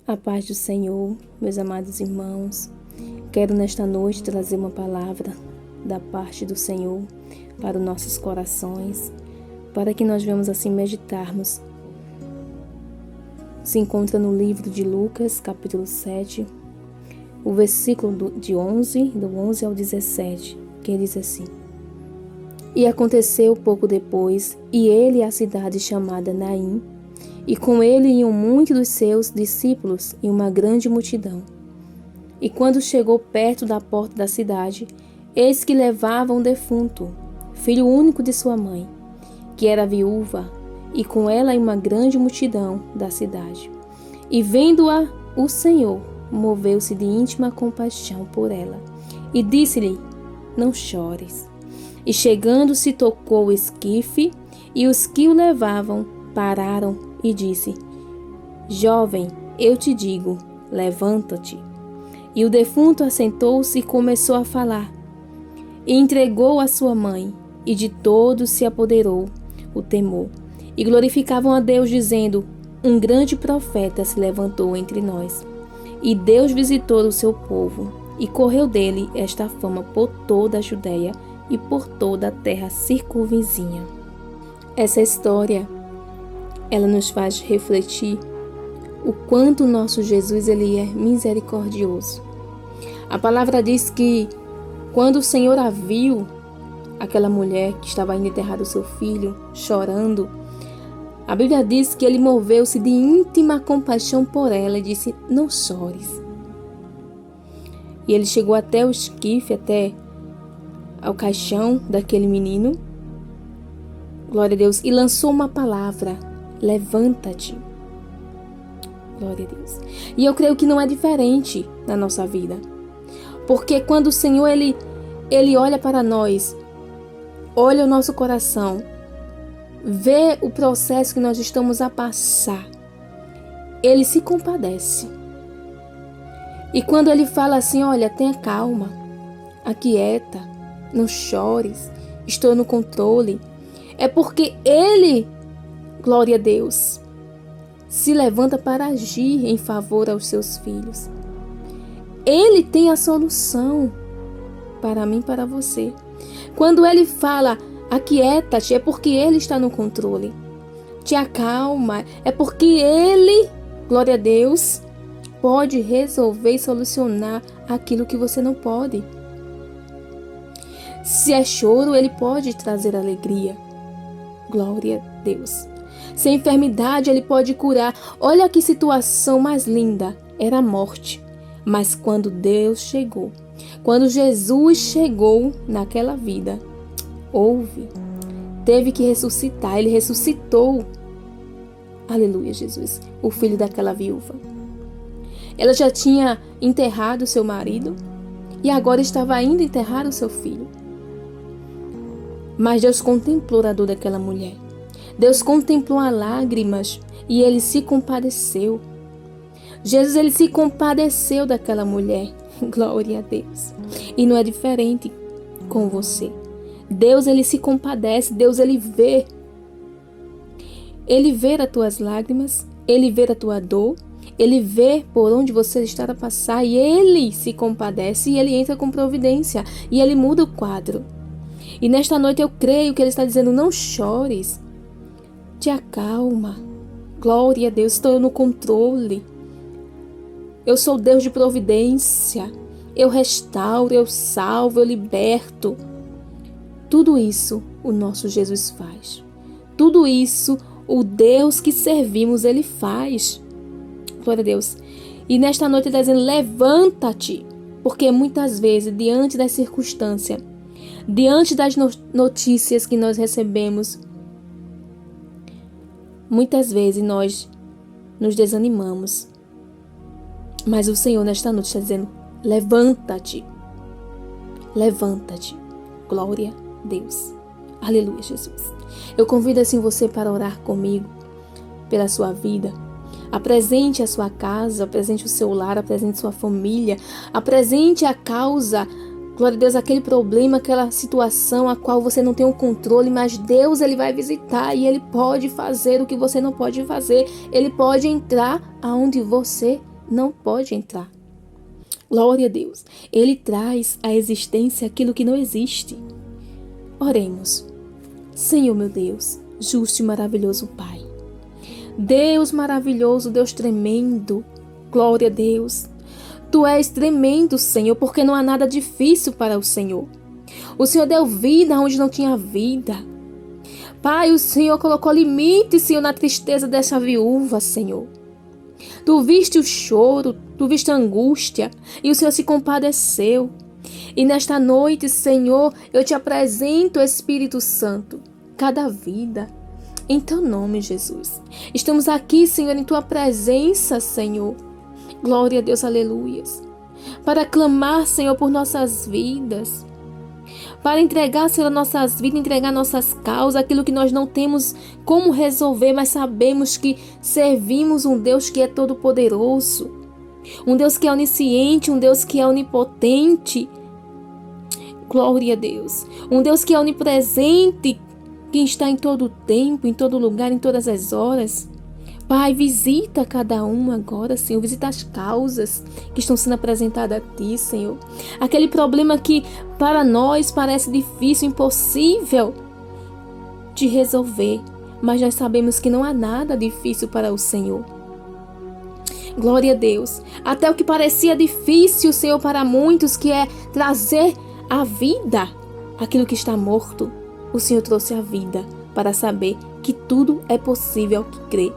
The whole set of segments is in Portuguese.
A paz do Senhor, meus amados irmãos. Quero nesta noite trazer uma palavra da parte do Senhor para os nossos corações, para que nós venhamos assim meditarmos. Se encontra no livro de Lucas, capítulo 7, o versículo do 11 ao 17, que diz assim: E aconteceu pouco depois, e ele a cidade chamada Naim, e com ele iam muitos dos seus discípulos e uma grande multidão. E quando chegou perto da porta da cidade, eis que levavam um defunto, filho único de sua mãe, que era viúva, e com ela uma grande multidão da cidade. E vendo-a, o Senhor moveu-se de íntima compaixão por ela, e disse-lhe: Não chores. E chegando-se, tocou o esquife, e os que o levavam pararam e disse: Jovem, eu te digo, levanta-te. E o defunto assentou-se e começou a falar. E entregou a sua mãe, e de todos se apoderou o temor. E glorificavam a Deus, dizendo: Um grande profeta se levantou entre nós. E Deus visitou o seu povo, e correu dele esta fama por toda a Judeia e por toda a terra circunvizinha. Essa história, ela nos faz refletir o quanto o nosso Jesus ele é misericordioso. A palavra diz que quando o Senhor a viu, aquela mulher que estava indo enterrar o seu filho, chorando, a Bíblia diz que ele moveu-se de íntima compaixão por ela e disse: Não chores. E ele chegou até o esquife, até ao caixão daquele menino, glória a Deus, e lançou uma palavra: levanta-te. Glória a Deus. E eu creio que não é diferente na nossa vida. Porque quando o Senhor, ele olha para nós, olha o nosso coração, vê o processo que nós estamos a passar, ele se compadece. E quando ele fala assim: olha, tenha calma, aquieta, não chores, estou no controle, é porque ele, glória a Deus, se levanta para agir em favor aos seus filhos. Ele tem a solução para mim e para você. Quando ele fala: aquieta-te, é porque ele está no controle. Te acalma, é porque ele, glória a Deus, pode resolver e solucionar aquilo que você não pode. Se é choro, ele pode trazer alegria. Glória a Deus. Se é enfermidade, ele pode curar. Olha que situação mais linda. Era a morte. Mas quando Deus chegou, quando Jesus chegou naquela vida, teve que ressuscitar. Ele ressuscitou. Aleluia, Jesus. O filho daquela viúva. Ela já tinha enterrado seu marido e agora estava indo enterrar o seu filho. Mas Deus contemplou a dor daquela mulher. Deus contemplou as lágrimas e ele se compadeceu. Jesus, ele se compadeceu daquela mulher. Glória a Deus. E não é diferente com você. Deus, ele se compadece. Deus, ele vê. Ele vê as tuas lágrimas. Ele vê a tua dor. Ele vê por onde você está a passar. E ele se compadece e ele entra com providência. E ele muda o quadro. E nesta noite eu creio que ele está dizendo: não chores. Te acalma. Glória a Deus, estou no controle. Eu sou Deus de providência. Eu restauro, eu salvo, eu liberto. Tudo isso o nosso Jesus faz. Tudo isso o Deus que servimos, ele faz. Glória a Deus. E nesta noite ele está dizendo: levanta-te. Porque muitas vezes, diante das circunstâncias, diante das notícias que nós recebemos, muitas vezes nós nos desanimamos. Mas o Senhor nesta noite está dizendo: levanta-te. Levanta-te. Glória a Deus. Aleluia, Jesus. Eu convido assim você para orar comigo pela sua vida. Apresente a sua casa, apresente o seu lar, apresente sua família, apresente a causa, glória a Deus, aquele problema, aquela situação a qual você não tem o controle, mas Deus, ele vai visitar e ele pode fazer o que você não pode fazer. Ele pode entrar aonde você não pode entrar. Glória a Deus. Ele traz à existência aquilo que não existe. Oremos. Senhor meu Deus, justo e maravilhoso Pai. Deus maravilhoso, Deus tremendo. Glória a Deus. Tu és tremendo, Senhor, porque não há nada difícil para o Senhor. O Senhor deu vida onde não tinha vida. Pai, o Senhor colocou limite, Senhor, na tristeza dessa viúva, Senhor. Tu viste o choro, tu viste a angústia, e o Senhor se compadeceu. E nesta noite, Senhor, eu te apresento, Espírito Santo, cada vida, em teu nome, Jesus. Estamos aqui, Senhor, em tua presença, Senhor. Glória a Deus, aleluias. Para clamar, Senhor, por nossas vidas. Para entregar, Senhor, nossas vidas, entregar nossas causas, aquilo que nós não temos como resolver, mas sabemos que servimos um Deus que é todo-poderoso, um Deus que é onisciente, um Deus que é onipotente. Glória a Deus. Um Deus que é onipresente, que está em todo o tempo, em todo lugar, em todas as horas. Pai, visita cada um agora, Senhor. Visita as causas que estão sendo apresentadas a Ti, Senhor. Aquele problema que para nós parece difícil, impossível de resolver. Mas nós sabemos que não há nada difícil para o Senhor. Glória a Deus. Até o que parecia difícil, Senhor, para muitos, que é trazer a vida, aquilo que está morto. O Senhor trouxe a vida para saber que tudo é possível ao que crê.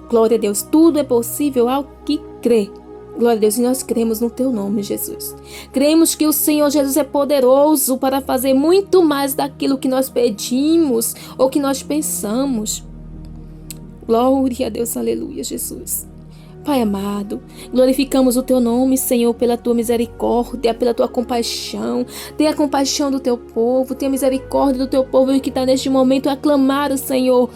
Glória a Deus, tudo é possível ao que crê. Glória a Deus, e nós cremos no teu nome, Jesus. Cremos que o Senhor Jesus é poderoso para fazer muito mais daquilo que nós pedimos ou que nós pensamos. Glória a Deus, aleluia, Jesus. Pai amado, glorificamos o teu nome, Senhor, pela tua misericórdia, pela tua compaixão. Tenha compaixão do teu povo, tenha misericórdia do teu povo que está neste momento a clamar o Senhor,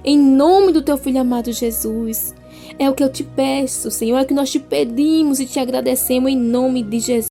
em nome do teu Filho amado Jesus. É o que eu te peço, Senhor, é o que nós te pedimos e te agradecemos em nome de Jesus.